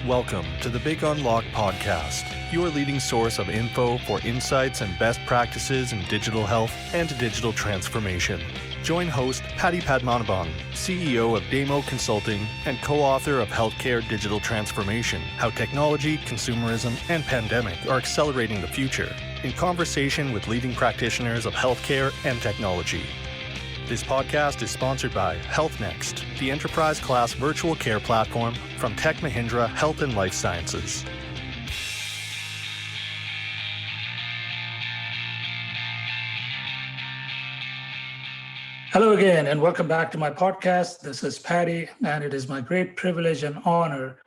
Welcome to the Big Unlock podcast, your leading source of info for insights and best practices in digital health and digital transformation. Join host Patty Padmanabhan, CEO of Mayo Consulting and co-author of Healthcare Digital Transformation, How Technology, Consumerism, and Pandemic Are Accelerating the Future, in conversation with leading practitioners of healthcare and technology. This podcast is sponsored by Health Next, the enterprise-class virtual care platform from Tech Mahindra Health and Life Sciences. Hello again, and welcome back to my podcast. This is Patty, and it is my great privilege and honor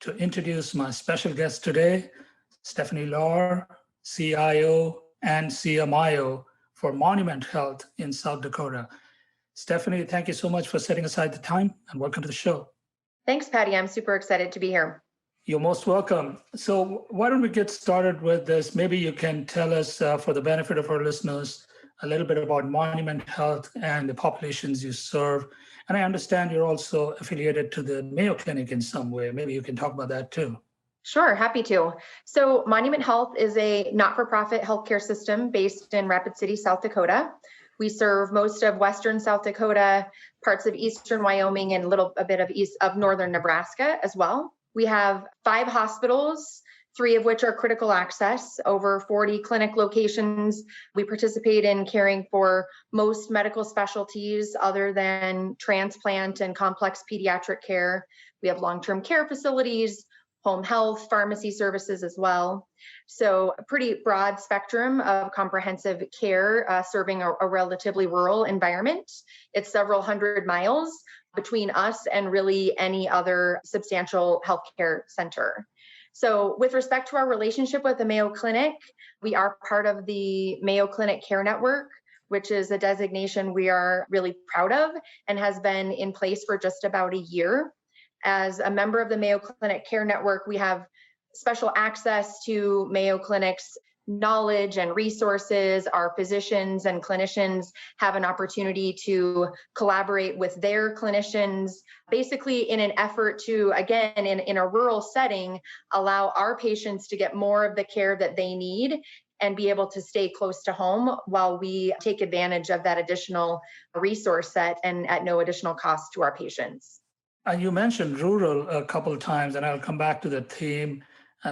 to introduce my special guest today, Stephanie Lahr, CIO and CMIO for Monument Health in South Dakota. Stephanie, thank you so much for setting aside the time, and welcome to the show. Thanks, Patty. I'm super excited to be here. You're most welcome. So why don't we get started with this? Maybe you can tell us, for the benefit of our listeners, a little bit about Monument Health and the populations you serve. And I understand you're also affiliated to the Mayo Clinic in some way. Maybe you can talk about that too. Sure, happy to. So Monument Health is a not-for-profit healthcare system based in Rapid City, South Dakota. We serve most of western South Dakota, parts of eastern Wyoming, and a bit of northern Nebraska as well. We have 5 hospitals, 3 of which are critical access, over 40 clinic locations. We participate in caring for most medical specialties other than transplant and complex pediatric care. We have long-term care facilities, home health, pharmacy services as well. So a pretty broad spectrum of comprehensive care serving a relatively rural environment. It's several hundred miles between us and really any other substantial healthcare center. So with respect to our relationship with the Mayo Clinic, we are part of the Mayo Clinic Care Network, which is a designation we are really proud of and has been in place for just about a year. As a member of the Mayo Clinic Care Network, we have special access to Mayo Clinic's knowledge and resources. Our physicians and clinicians have an opportunity to collaborate with their clinicians, basically in an effort to, again, in a rural setting, allow our patients to get more of the care that they need and be able to stay close to home while we take advantage of that additional resource set and at no additional cost to our patients. You mentioned rural a couple of times, and I'll come back to the theme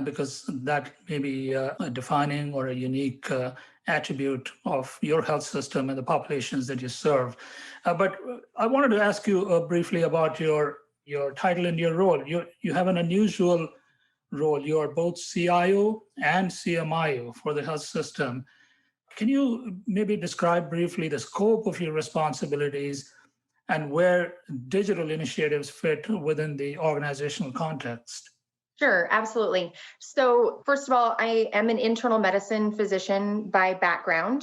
because that may be a defining or a unique attribute of your health system and the populations that you serve. But I wanted to ask you briefly about your title and your role. You have an unusual role. You are both CIO and CMIO for the health system. Can you maybe describe briefly the scope of your responsibilities and where digital initiatives fit within the organizational context? Sure, absolutely. So first of all, I am an internal medicine physician by background.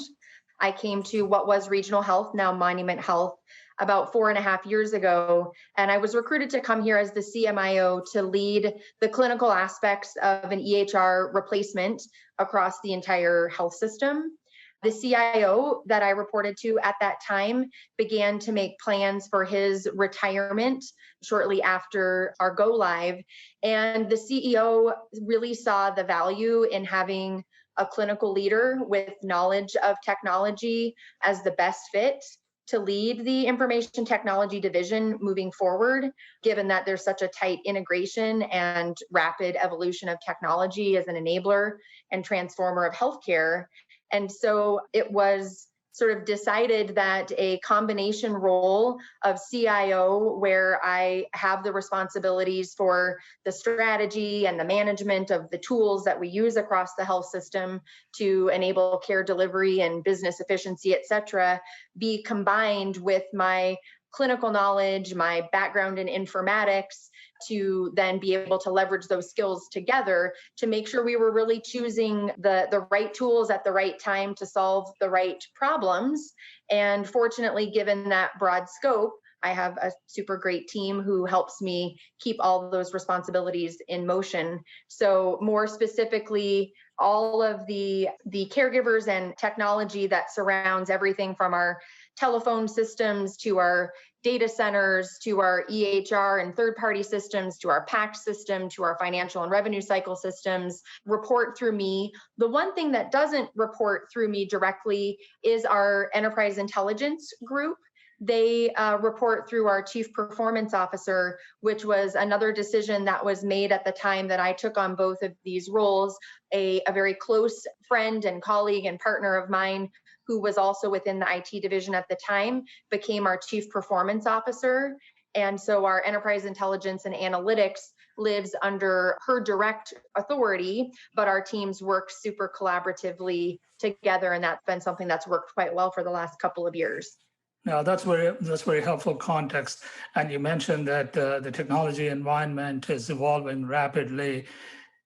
I came to what was Regional Health, now Monument Health, about 4.5 years ago, and I was recruited to come here as the CMIO to lead the clinical aspects of an EHR replacement across the entire health system. The CIO that I reported to at that time began to make plans for his retirement shortly after our go live. And the CEO really saw the value in having a clinical leader with knowledge of technology as the best fit to lead the information technology division moving forward, given that there's such a tight integration and rapid evolution of technology as an enabler and transformer of healthcare. And so it was sort of decided that a combination role of CIO, where I have the responsibilities for the strategy and the management of the tools that we use across the health system to enable care delivery and business efficiency, et cetera, be combined with my clinical knowledge, my background in informatics, to then be able to leverage those skills together to make sure we were really choosing the right tools at the right time to solve the right problems. And fortunately, given that broad scope, I have a super great team who helps me keep all of those responsibilities in motion. So more specifically, all of the caregivers and technology that surrounds everything from our telephone systems to our data centers, to our EHR and third-party systems, to our PACT system, to our financial and revenue cycle systems, report through me. The one thing that doesn't report through me directly is our enterprise intelligence group. They report through our chief performance officer, which was another decision that was made at the time that I took on both of these roles. A very close friend and colleague and partner of mine, who was also within the IT division at the time, became our chief performance officer. And so our enterprise intelligence and analytics lives under her direct authority, but our teams work super collaboratively together. And that's been something that's worked quite well for the last couple of years. Now, that's very helpful context. And you mentioned that the technology environment is evolving rapidly.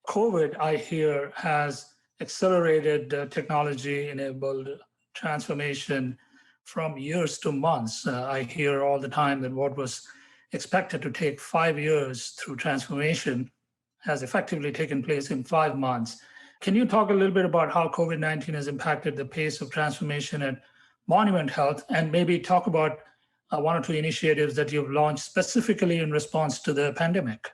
COVID, I hear, has accelerated technology-enabled transformation from years to months. I hear all the time that what was expected to take 5 years through transformation has effectively taken place in 5 months. Can you talk a little bit about how COVID-19 has impacted the pace of transformation at Monument Health, and maybe talk about one or two initiatives that you've launched specifically in response to the pandemic?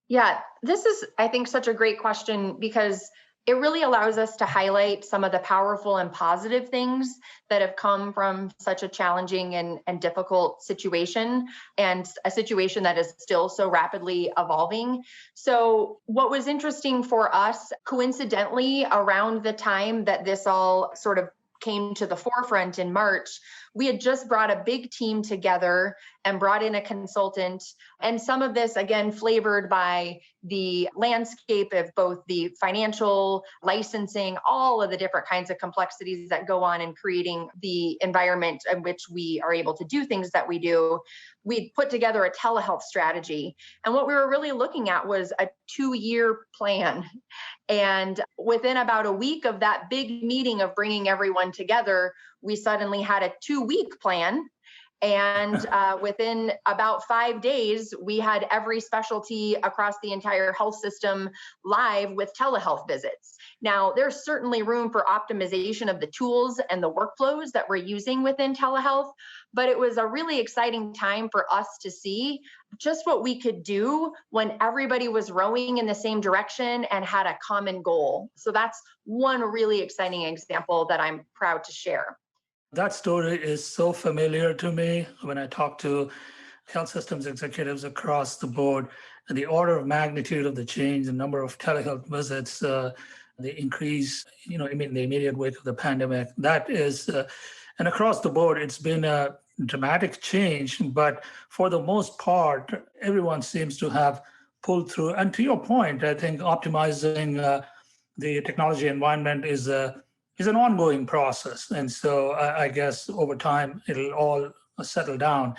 Yeah, this is, I think, such a great question because it really allows us to highlight some of the powerful and positive things that have come from such a challenging and difficult situation, and a situation that is still so rapidly evolving. So what was interesting for us, coincidentally, around the time that this all sort of came to the forefront in March, we had just brought a big team together and brought in a consultant. And some of this, again, flavored by the landscape of both the financial, licensing, all of the different kinds of complexities that go on in creating the environment in which we are able to do things that we do. We put together a telehealth strategy. And what we were really looking at was a 2-year plan. And within about a week of that big meeting of bringing everyone together, we suddenly had a 2-week plan. And within about 5 days, we had every specialty across the entire health system live with telehealth visits. Now, there's certainly room for optimization of the tools and the workflows that we're using within telehealth, but it was a really exciting time for us to see just what we could do when everybody was rowing in the same direction and had a common goal. So that's one really exciting example that I'm proud to share. That story is so familiar to me when I talk to health systems executives across the board. The order of magnitude of the change, the number of telehealth visits, the increase, in the immediate wake of the pandemic, that is, and across the board, it's been a dramatic change. But for the most part, everyone seems to have pulled through. And to your point, I think optimizing the technology environment is an ongoing process. And so I guess over time, it'll all settle down.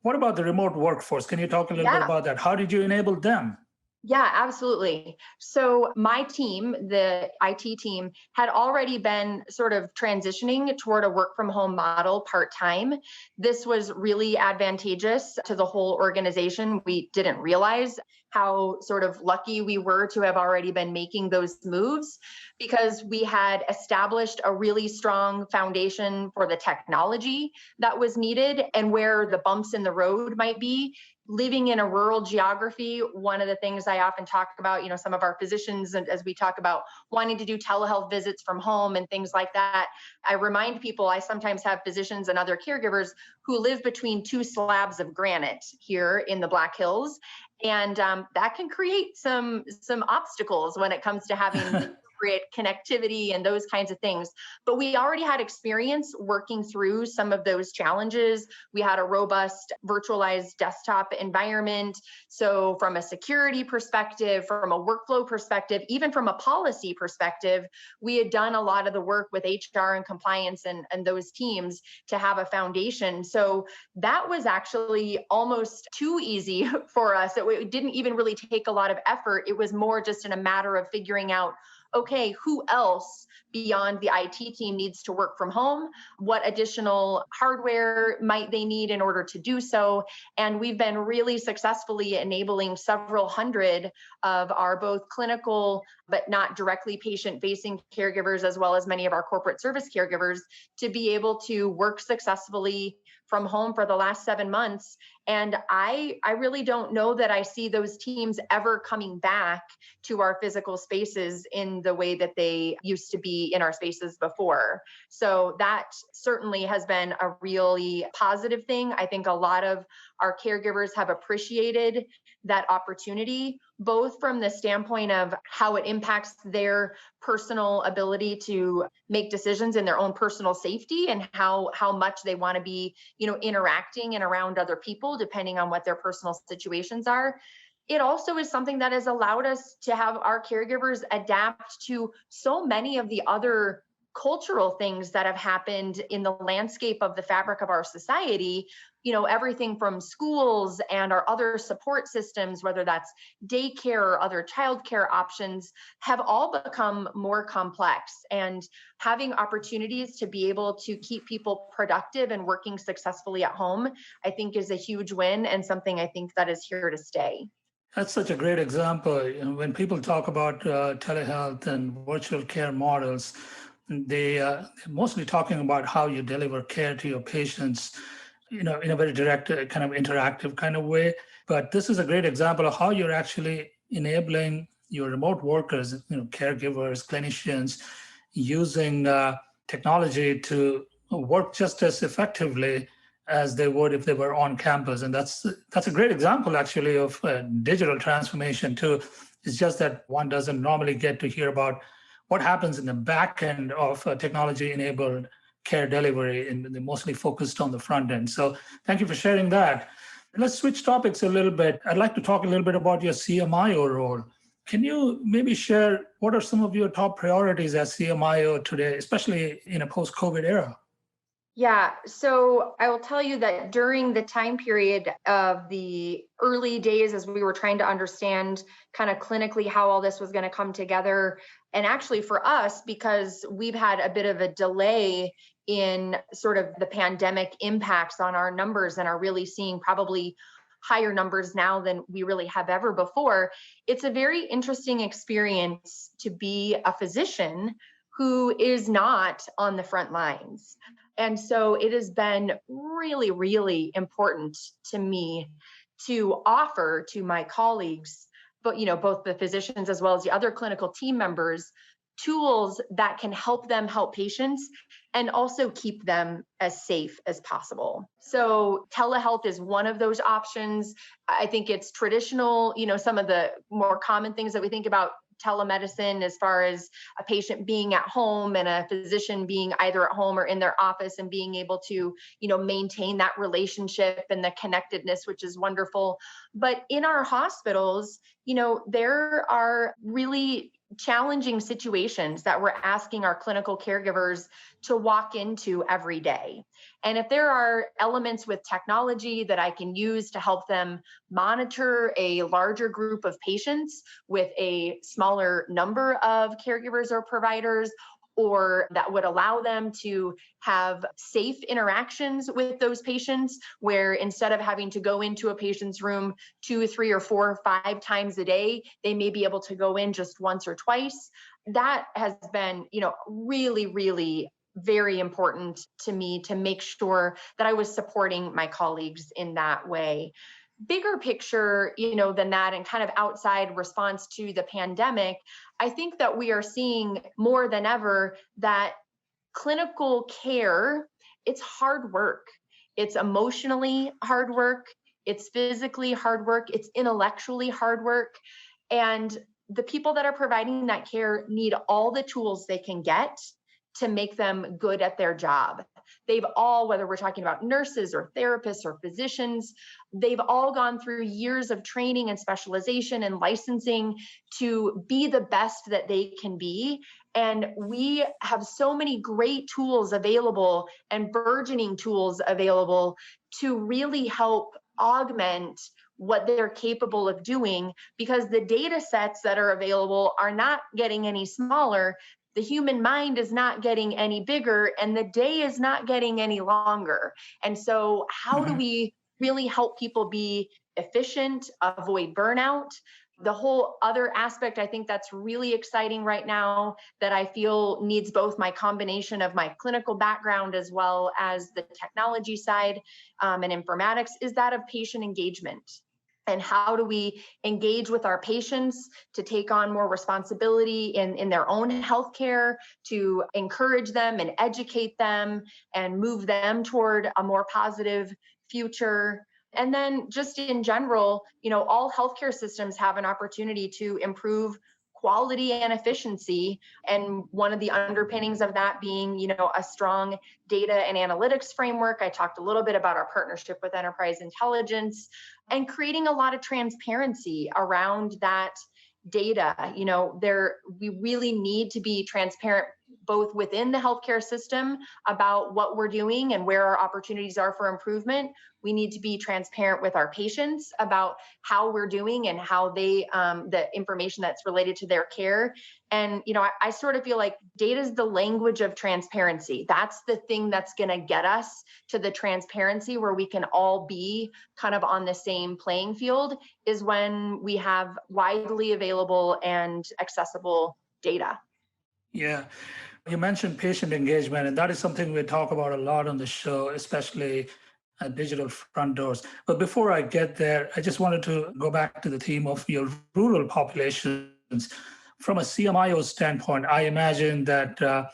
What about the remote workforce? Can you talk a little bit about that? How did you enable them? Yeah, absolutely. So my team, the IT team, had already been sort of transitioning toward a work from home model part-time. This was really advantageous to the whole organization. We didn't realize how sort of lucky we were to have already been making those moves, because we had established a really strong foundation for the technology that was needed and where the bumps in the road might be. Living in a rural geography, one of the things I often talk about, some of our physicians, and as we talk about wanting to do telehealth visits from home and things like that, I remind people, I sometimes have physicians and other caregivers who live between 2 slabs of granite here in the Black Hills. And that can create some obstacles when it comes to having appropriate connectivity and those kinds of things. But we already had experience working through some of those challenges. We had a robust virtualized desktop environment. So from a security perspective, from a workflow perspective, even from a policy perspective, we had done a lot of the work with HR and compliance and those teams to have a foundation. So that was actually almost too easy for us. It didn't even really take a lot of effort. It was more just in a matter of figuring out, okay, who else beyond the IT team needs to work from home? What additional hardware might they need in order to do so? And we've been really successfully enabling several hundred of our both clinical, but not directly patient-facing caregivers, as well as many of our corporate service caregivers, to be able to work successfully from home for the last 7 months. And I really don't know that I see those teams ever coming back to our physical spaces in the way that they used to be in our spaces before. So that certainly has been a really positive thing. I think a lot of our caregivers have appreciated that opportunity, both from the standpoint of how it impacts their personal ability to make decisions in their own personal safety, and how much they want to be, interacting and around other people, depending on what their personal situations are. It also is something that has allowed us to have our caregivers adapt to so many of the other cultural things that have happened in the landscape of the fabric of our society. Everything from schools and our other support systems, whether that's daycare or other childcare options, have all become more complex. And having opportunities to be able to keep people productive and working successfully at home, I think is a huge win, and something I think that is here to stay. That's such a great example. When people talk about telehealth and virtual care models, they're mostly talking about how you deliver care to your patients, in a very direct, kind of interactive kind of way. But this is a great example of how you're actually enabling your remote workers, caregivers, clinicians, using technology to work just as effectively as they would if they were on campus. And that's a great example, actually, of digital transformation too. It's just that one doesn't normally get to hear about what happens in the back end of technology-enabled care delivery, and they're mostly focused on the front end. So thank you for sharing that. Let's switch topics a little bit. I'd like to talk a little bit about your CMIO role. Can you maybe share what are some of your top priorities as CMIO today, especially in a post-COVID era? Yeah, so I will tell you that during the time period of the early days, as we were trying to understand kind of clinically how all this was going to come together, and actually for us, because we've had a bit of a delay in sort of the pandemic impacts on our numbers, and are really seeing probably higher numbers now than we really have ever before. It's a very interesting experience to be a physician who is not on the front lines. And so it has been really, really important to me to offer to my colleagues, but both the physicians as well as the other clinical team members, tools that can help them help patients and also keep them as safe as possible. So telehealth is one of those options. I think it's traditional, some of the more common things that we think about telemedicine, as far as a patient being at home and a physician being either at home or in their office, and being able to, maintain that relationship and the connectedness, which is wonderful. But in our hospitals, there are really challenging situations that we're asking our clinical caregivers to walk into every day. And if there are elements with technology that I can use to help them monitor a larger group of patients with a smaller number of caregivers or providers, or that would allow them to have safe interactions with those patients, where instead of having to go into a patient's room 2, 3, or 4, or 5 times a day, they may be able to go in just once or twice. That has been, really, really very important to me, to make sure that I was supporting my colleagues in that way. Bigger picture, than that, and kind of outside response to the pandemic, I think that we are seeing more than ever that clinical care, it's hard work. It's emotionally hard work. It's physically hard work. It's intellectually hard work. And the people that are providing that care need all the tools they can get to make them good at their job. They've all, whether we're talking about nurses or therapists or physicians, they've all gone through years of training and specialization and licensing to be the best that they can be. And we have so many great tools available, and burgeoning tools available, to really help augment what they're capable of doing, because the data sets that are available are not getting any smaller. The human mind is not getting any bigger, and the day is not getting any longer. And so how do we really help people be efficient, avoid burnout? The whole other aspect, I think that's really exciting right now, that I feel needs both my combination of my clinical background as well as the technology side and informatics, is that of patient engagement. And how do we engage with our patients to take on more responsibility in their own healthcare, to encourage them and educate them and move them toward a more positive future. And then just in general, all healthcare systems have an opportunity to improve quality and efficiency. And one of the underpinnings of that being, a strong data and analytics framework. I talked a little bit about our partnership with Enterprise Intelligence and creating a lot of transparency around that data. We really need to be transparent both within the healthcare system about what we're doing and where our opportunities are for improvement. We need to be transparent with our patients about how we're doing and how they, the information that's related to their care. And, I sort of feel like data is the language of transparency. That's the thing that's going to get us to the transparency where we can all be kind of on the same playing field, is when we have widely available and accessible data. Yeah. You mentioned patient engagement, and that is something we talk about a lot on the show, especially digital front doors. But before I get there, I just wanted to go back to the theme of your rural populations. From a CMIO standpoint, I imagine that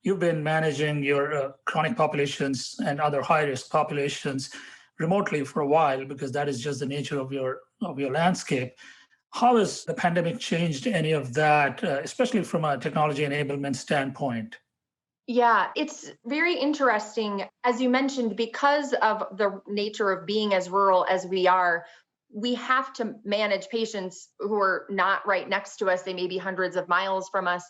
you've been managing your chronic populations and other high-risk populations remotely for a while, because that is just the nature of your landscape. How has the pandemic changed any of that, especially from a technology enablement standpoint? Yeah, it's very interesting. As you mentioned, because of the nature of being as rural as we are, we have to manage patients who are not right next to us. They may be hundreds of miles from us.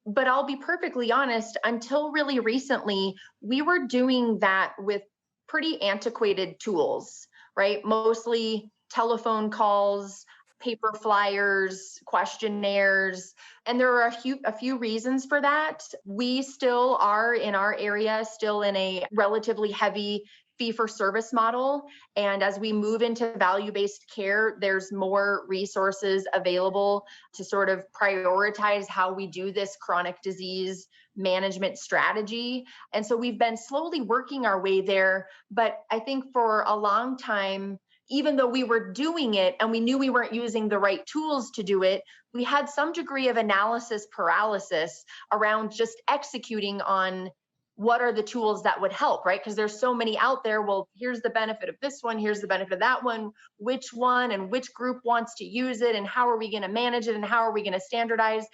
But I'll be perfectly honest, until really recently, we were doing that with pretty antiquated tools, right? Mostly telephone calls, paper flyers, questionnaires. And there are a few reasons for that. We still are in our area, still in a relatively heavy fee-for-service model. And as we move into value-based care, there's more resources available to sort of prioritize how we do this chronic disease management strategy. And so we've been slowly working our way there. But I think for a long time, even though we were doing it and we knew we weren't using the right tools to do it, we had some degree of analysis paralysis around just executing on what are the tools that would help, right? Because there's so many out there. Well, here's the benefit of this one, here's the benefit of that which one and which group wants to use it, and how are we going to manage it, and how are we going to standardize?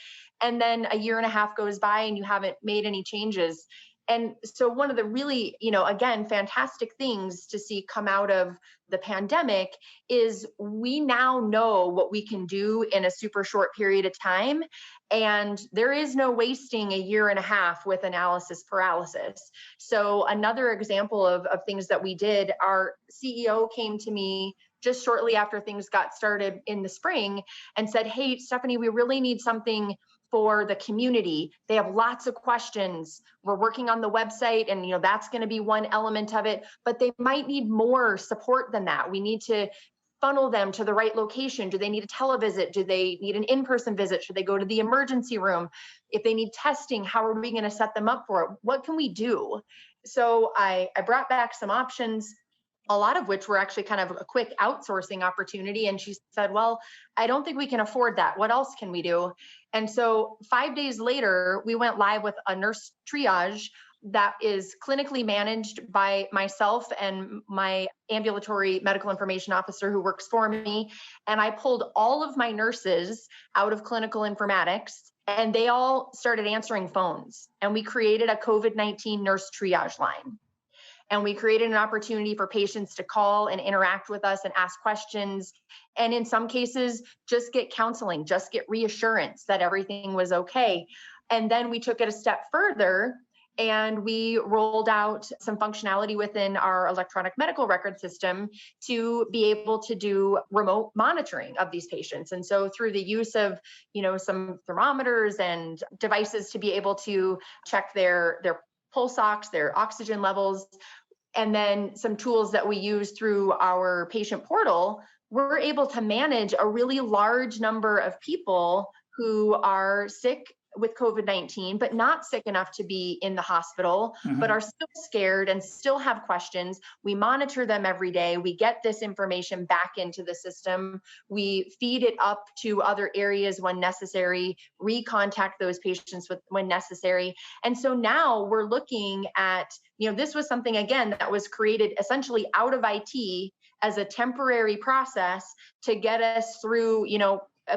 And then a year and a half goes by and you haven't made any changes. And so one of the really, again, fantastic things to see come out of the pandemic is we now know what we can do in a super short period of time. And there is no wasting a year and a half with analysis paralysis. So another example of things that we did, our CEO came to me just shortly after things got started in the spring and said, "Hey, Stephanie, we really need something for the community. They have lots of questions. We're working on the website, and that's going to be one element of it, but they might need more support than that. We need to funnel them to the right location. Do they need a televisit? Do they need an in-person visit? Should they go to the emergency room? If they need testing, how are we going to set them up for it? What can we do?" So I brought back some options, a lot of which were actually kind of a quick outsourcing opportunity. And she said, "Well, I don't think we can afford that. What else can we do?" And so 5 days later, we went live with a nurse triage that is clinically managed by myself and my ambulatory medical information officer who works for me. And I pulled all of my nurses out of clinical informatics, and they all started answering phones. And we created a COVID-19 nurse triage line. And we created an opportunity for patients to call and interact with us and ask questions. And in some cases, just get counseling, just get reassurance that everything was okay. And then we took it a step further And we rolled out some functionality within our electronic medical record system to be able to do remote monitoring of these patients. And so through the use of, some thermometers and devices to be able to check their pulse ox, their oxygen levels, and then some tools that we use through our patient portal, we're able to manage a really large number of people who are sick with COVID-19, but not sick enough to be in the hospital, but are still scared and still have questions. We monitor them every day. We get this information back into the system. We feed it up to other areas when necessary, recontact those patients when necessary. And so now we're looking at, this was something, again, that was created essentially out of IT as a temporary process to get us through,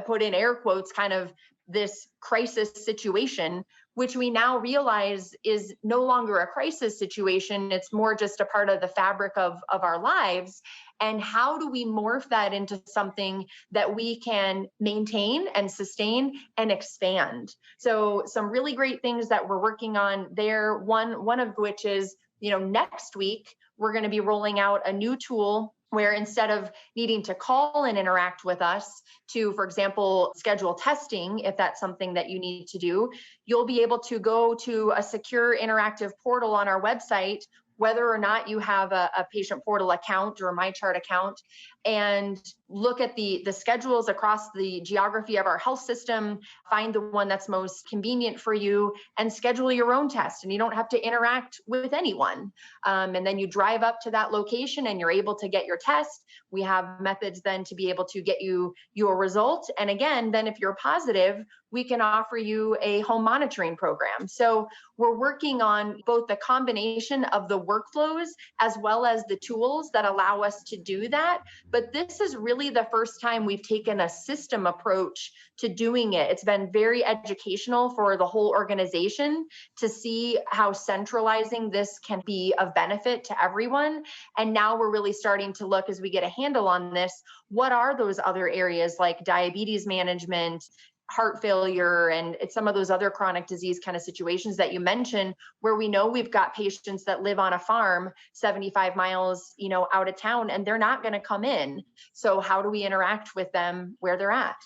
put in air quotes, kind of this crisis situation, which we now realize is no longer a crisis situation. It's more just a part of the fabric of our lives. And how do we morph that into something that we can maintain and sustain and expand? So some really great things that we're working on there. One of which is, next week, we're going to be rolling out a new tool where instead of needing to call and interact with us to, for example, schedule testing, if that's something that you need to do, you'll be able to go to a secure interactive portal on our website, whether or not you have a patient portal account or a MyChart account, and look at the schedules across the geography of our health system, find the one that's most convenient for you, and schedule your own test. And you don't have to interact with anyone. And then you drive up to that location and you're able to get your test. We have methods then to be able to get you your result. And again, then if you're positive, we can offer you a home monitoring program. So we're working on both the combination of the workflows as well as the tools that allow us to do that. But this is really the first time we've taken a system approach to doing it. It's been very educational for the whole organization to see how centralizing this can be of benefit to everyone. And now we're really starting to look, as we get a handle on this, what are those other areas like diabetes management, heart failure, and some of those other chronic disease kind of situations that you mentioned, where we know we've got patients that live on a farm 75 miles, out of town, and they're not going to come in. So how do we interact with them where they're at?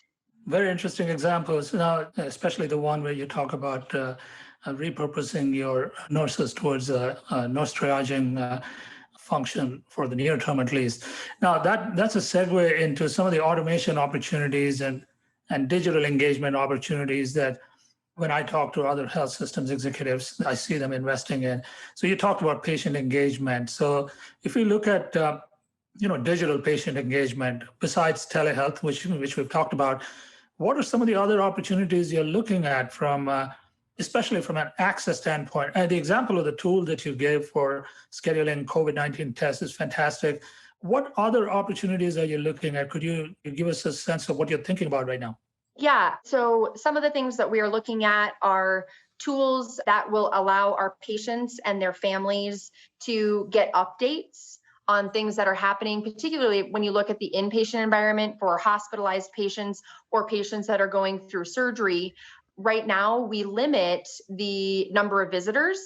Very interesting examples. Now, especially the one where you talk about repurposing your nurses towards nurse triaging function for the near term, at least. Now, that's a segue into some of the automation opportunities and digital engagement opportunities that when I talk to other health systems executives, I see them investing in. So you talked about patient engagement. So if we look at digital patient engagement, besides telehealth, which we've talked about, what are some of the other opportunities you're looking at from, especially from an access standpoint? And the example of the tool that you gave for scheduling COVID-19 tests is fantastic. What other opportunities are you looking at? Could you give us a sense of what you're thinking about right now? Yeah, so some of the things that we are looking at are tools that will allow our patients and their families to get updates on things that are happening, particularly when you look at the inpatient environment for hospitalized patients or patients that are going through surgery. Right now, we limit the number of visitors.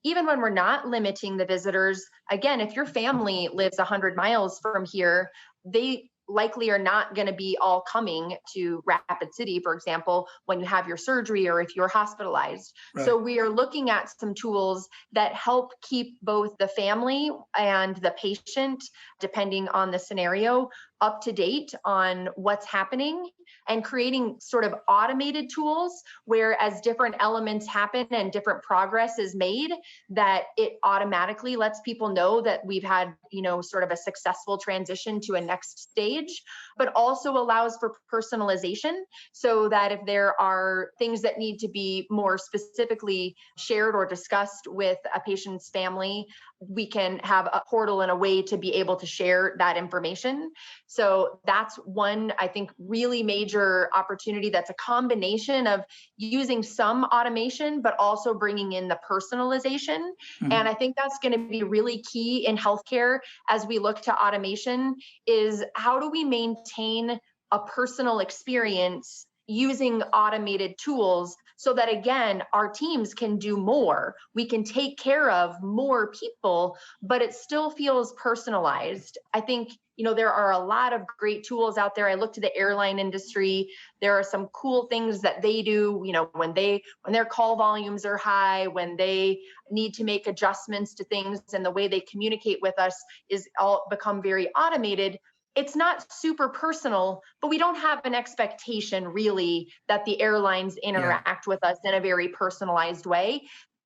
Even when we're not limiting the visitors, again, if your family lives 100 miles from here, they likely are not going to be all coming to Rapid City, for example, when you have your surgery or if you're hospitalized. Right. So we are looking at some tools that help keep both the family and the patient, depending on the scenario, up to date on what's happening, and creating sort of automated tools where as different elements happen and different progress is made, that it automatically lets people know that we've had, sort of a successful transition to a next stage, but also allows for personalization so that if there are things that need to be more specifically shared or discussed with a patient's family, we can have a portal and a way to be able to share that information. So that's one, I think, really major opportunity that's a combination of using some automation, but also bringing in the personalization. Mm-hmm. And I think that's going to be really key in healthcare as we look to automation, is how do we maintain a personal experience using automated tools so that, again, our teams can do more. We can take care of more people, but it still feels personalized. I think, there are a lot of great tools out there. I look to the airline industry. There are some cool things that they do, when their call volumes are high, when they need to make adjustments to things, and the way they communicate with us is all become very automated. It's not super personal, but we don't have an expectation really that the airlines interact with us in a very personalized way.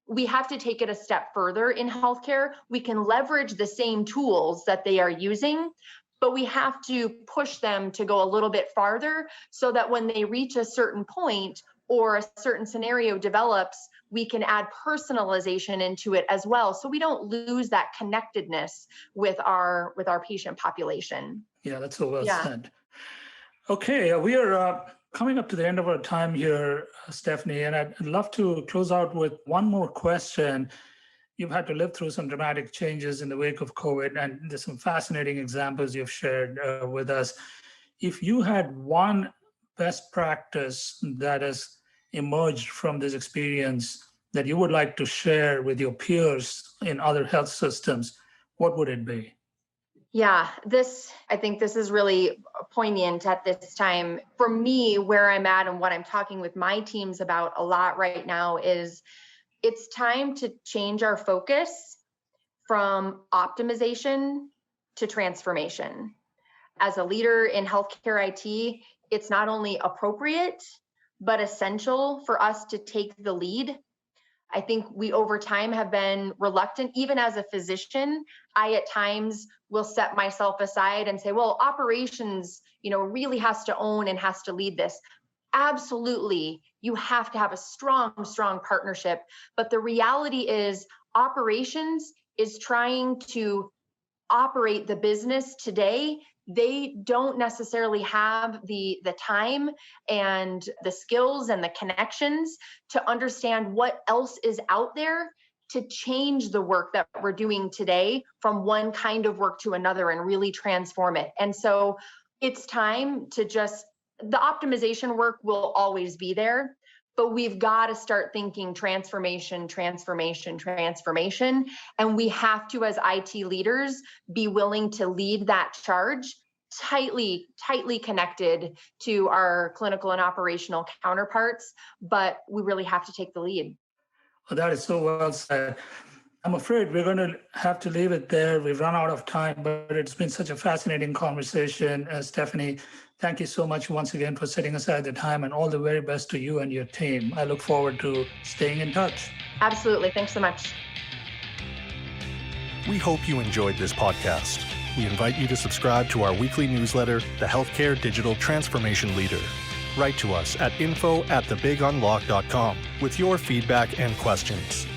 We have to take it a step further in healthcare. We can leverage the same tools that they are using, but we have to push them to go a little bit farther so that when they reach a certain point or a certain scenario develops, we can add personalization into it as well, so we don't lose that connectedness with our patient population. Yeah, that's so well said. Okay, we are coming up to the end of our time here, Stephanie, and I'd love to close out with one more question. You've had to live through some dramatic changes in the wake of COVID, and there's some fascinating examples you've shared with us. If you had one best practice that has emerged from this experience that you would like to share with your peers in other health systems, what would it be? Yeah, I think this is really poignant at this time. For me, where I'm at and what I'm talking with my teams about a lot right now is it's time to change our focus from optimization to transformation. As a leader in healthcare IT, it's not only appropriate, but essential for us to take the lead. I think we over time have been reluctant. Even as a physician, I at times will set myself aside and say, well, operations, really has to own and has to lead this. Absolutely, you have to have a strong partnership. But the reality is operations is trying to operate the business today. They don't necessarily have the time and the skills and the connections to understand what else is out there to change the work that we're doing today from one kind of work to another and really transform it. And so it's time to the optimization work will always be there, but we've got to start thinking transformation. And we have to, as IT leaders, be willing to lead that charge, tightly connected to our clinical and operational counterparts, but we really have to take the lead. Well, that is so well said. I'm afraid we're going to have to leave it there. We've run out of time, but it's been such a fascinating conversation. Stephanie, thank you so much once again for setting aside the time, and all the very best to you and your team. I look forward to staying in touch. Absolutely. Thanks so much. We hope you enjoyed this podcast. We invite you to subscribe to our weekly newsletter, The Healthcare Digital Transformation Leader. Write to us at info@thebigunlock.com with your feedback and questions.